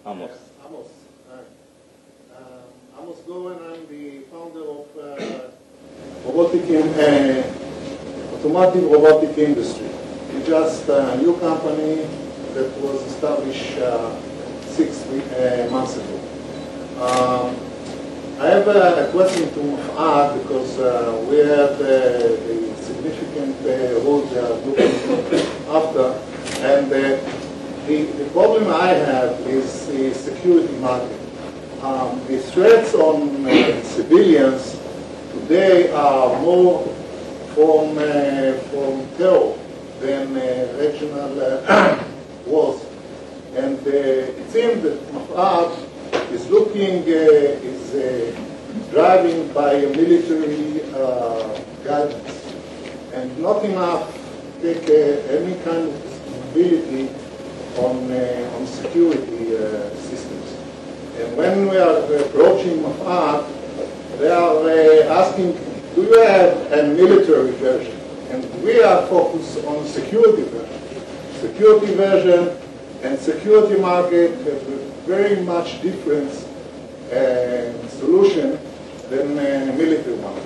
Amos. Amos. Amos Goren, I'm the founder of automotive robotic industry. It's just a new company that was established 6 months ago. I have a question to add because we have the significant role they are looking after, and the problem I have is the security market. The threats on civilians today are more from terror than regional wars. And it seems that Mafad is driving by a military guidance and not enough to take any kind of responsibility on security systems. And when we are approaching Mafad, they are asking, do you have a military version? And we are focused on security version. Security version and security market have a very much different solution than military one.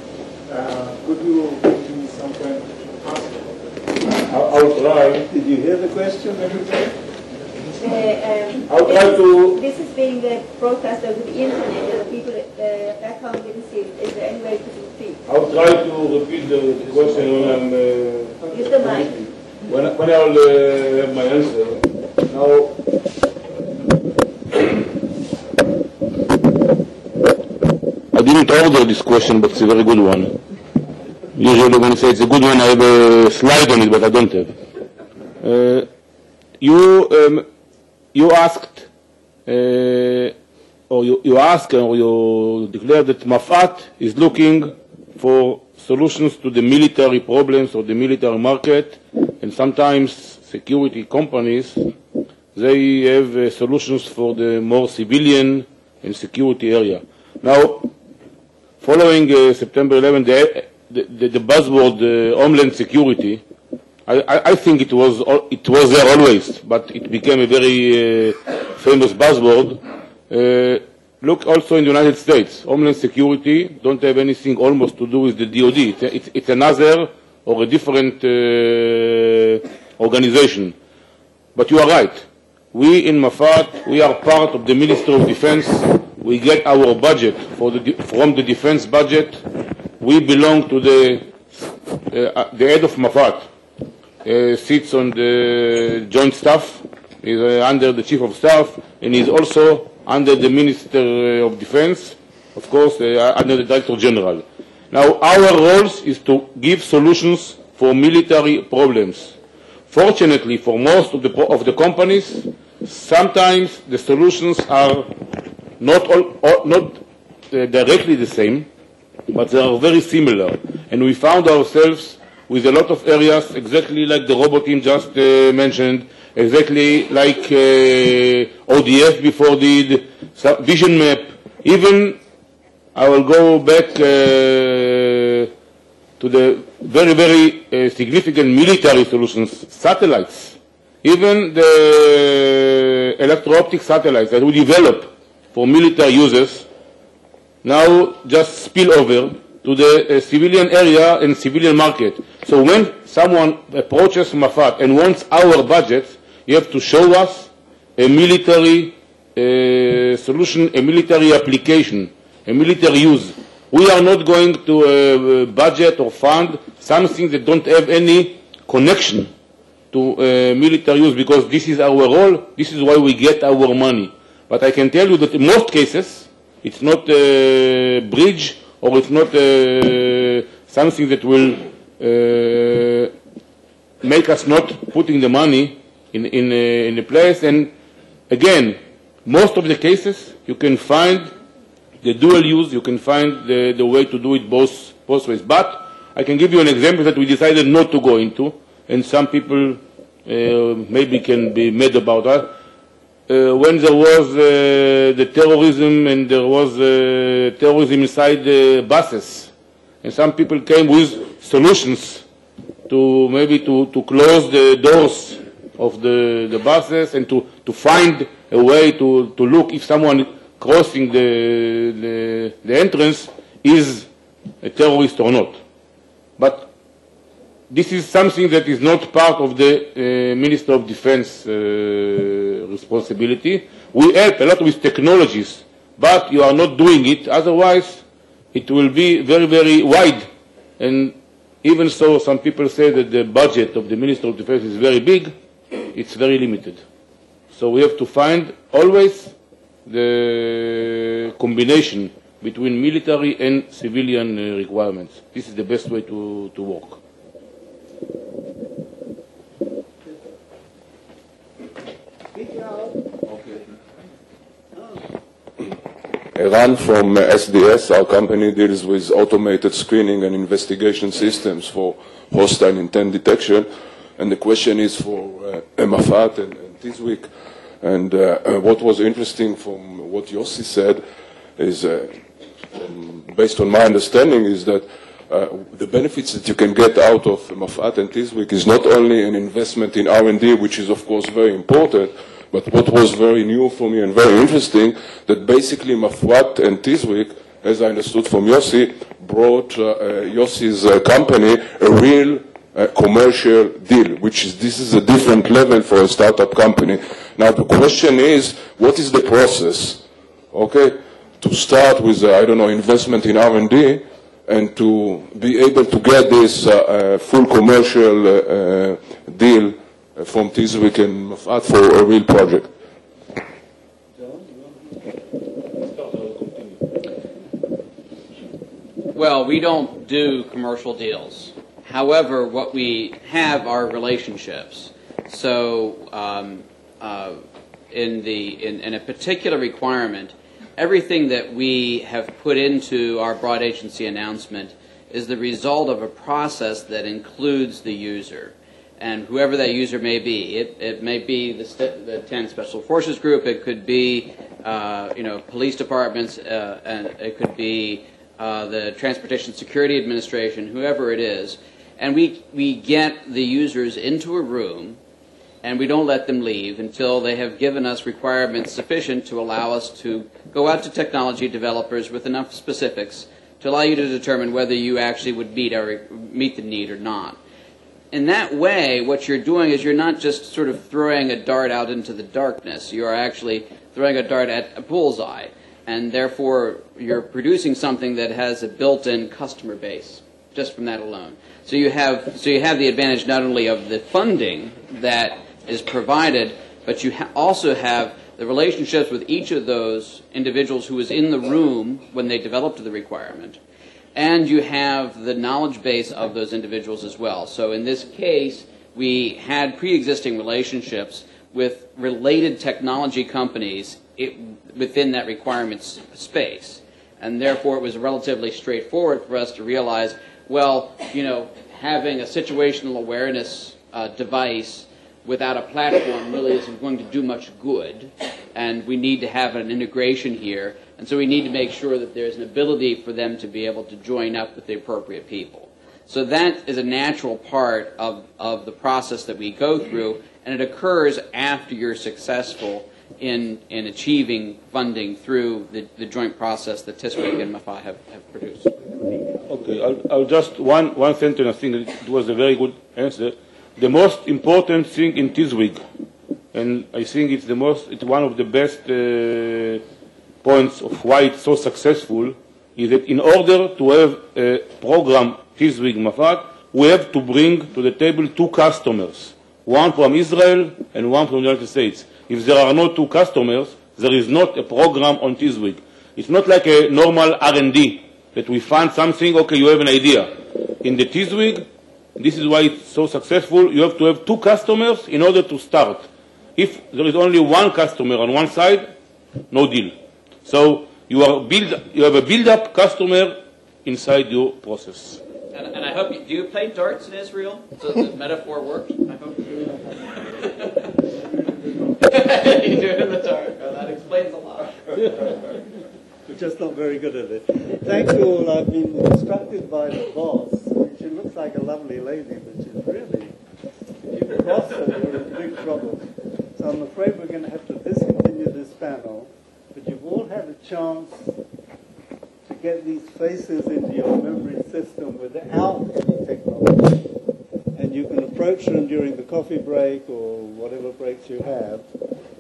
Could you give me some kind of answer? I'll try. Did you hear the question, everybody? I'll try to. This is being broadcast over the internet, and people back home didn't see it. Is there any way to repeat? I'll try to repeat the question when I'm. Use the mic. When I'll have my answer. Now. I didn't order this question, but it's a very good one. Usually when I say it's a good one, I have a slide on it, but I don't have. You asked, or you declared that Mafat is looking for solutions to the military problems or the military market, and sometimes security companies, they have solutions for the more civilian and security area. Now, following September 11, the buzzword Homeland Security, I think it was there always, but it became a very famous buzzword. Look also in the United States, Homeland Security don't have anything almost to do with the DoD. It's another or a different organization. But you are right. We in Mafat, we are part of the Ministry of Defense. We get our budget from the defense budget. We belong to the head of Mafat. Sits on the joint staff, is under the chief of staff, and is also under the Minister of Defense, of course, under the Director General. Now, our role is to give solutions for military problems. Fortunately, for most of the companies, sometimes the solutions are not directly the same, but they are very similar. And we found ourselves with a lot of areas, exactly like the robot team just mentioned, exactly like ODF before did, vision map. Even I will go back to the very, very significant military solutions, satellites. Even the electro-optic satellites that we develop for military users now just spill over to the civilian area and civilian market. So when someone approaches Mafat and wants our budget, you have to show us a military solution, a military application, a military use. We are not going to budget or fund something that don't have any connection to military use, because this is our role, this is why we get our money. But I can tell you that in most cases, it's not a bridge, or it's not something that will make us not putting the money in a place. And again, most of the cases, you can find the dual use, you can find the way to do it both ways. But I can give you an example that we decided not to go into, and some people maybe can be mad about that. When there was the terrorism, and there was terrorism inside the buses, and some people came with solutions to maybe to close the doors of the buses and to find a way to look if someone crossing the entrance is a terrorist or not. But this is something that is not part of the Minister of Defense responsibility. We help a lot with technologies, but you are not doing it. Otherwise, it will be very, very wide. And even so, some people say that the budget of the Minister of Defense is very big. It's very limited. So we have to find always the combination between military and civilian requirements. This is the best way to work. Eran from SDS, our company deals with automated screening and investigation systems for hostile intent detection. And the question is for Mafat and Tizwik. And what was interesting from what Yossi said is, based on my understanding, is that the benefits that you can get out of Mafat and Tizwik is not only an investment in R&D, which is of course very important, but what was very new for me and very interesting, that basically Mafat and Tizwik, as I understood from Yossi, brought Yossi's company a real commercial deal, this is a different level for a startup company. Now the question is, what is the process? Okay, to start with, investment in R&D, and to be able to get this full commercial deal from Tizwik and Mafat for a real project. Well, we don't do commercial deals. However, what we have are relationships. So in a particular requirement, everything that we have put into our broad agency announcement is the result of a process that includes the user. And whoever that user may be, it may be the 10 Special Forces Group, it could be police departments, and it could be the Transportation Security Administration, whoever it is. And we get the users into a room, and we don't let them leave until they have given us requirements sufficient to allow us to go out to technology developers with enough specifics to allow you to determine whether you actually would meet the need or not. In that way, what you're doing is you're not just sort of throwing a dart out into the darkness. You are actually throwing a dart at a bullseye, and therefore you're producing something that has a built-in customer base just from that alone. So you have the advantage not only of the funding that is provided, but you also have the relationships with each of those individuals who was in the room when they developed the requirement. And you have the knowledge base of those individuals as well. So in this case, we had pre-existing relationships with related technology companies within that requirements space. And therefore, it was relatively straightforward for us to realize, well, having a situational awareness device without a platform really isn't going to do much good. And we need to have an integration here. And so we need to make sure that there's an ability for them to be able to join up with the appropriate people. So that is a natural part of the process that we go through, and it occurs after you're successful in achieving funding through the joint process that Tizwik and Mafat have produced. Okay, I'll just one sentence. I think it was a very good answer. The most important thing in Tizwik, and I think it's one of the best points of why it's so successful, is that in order to have a program Tizwik Mafat, we have to bring to the table two customers, one from Israel and one from the United States. If there are no two customers, there is not a program on Tizwik. It's not like a normal R&D that we find something, okay, you have an idea. In the Tizwik, this is why it's so successful, you have to have two customers in order to start. If there is only one customer on one side, no deal. So you have a build-up customer inside your process. And I hope do you play darts in Israel? So the metaphor works? I hope you do. You do it in the dark. Well, that explains a lot. We're just not very good at it. Thank you all. I've been instructed by the boss, which looks like a lovely lady, but she's really lost it, you're in big trouble. So I'm afraid we're going to have to discontinue this panel, but you've all had a chance to get these faces into your memory system without any technology. And you can approach them during the coffee break or whatever breaks you have.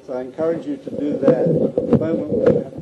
So I encourage you to do that, but at the moment we're going to have to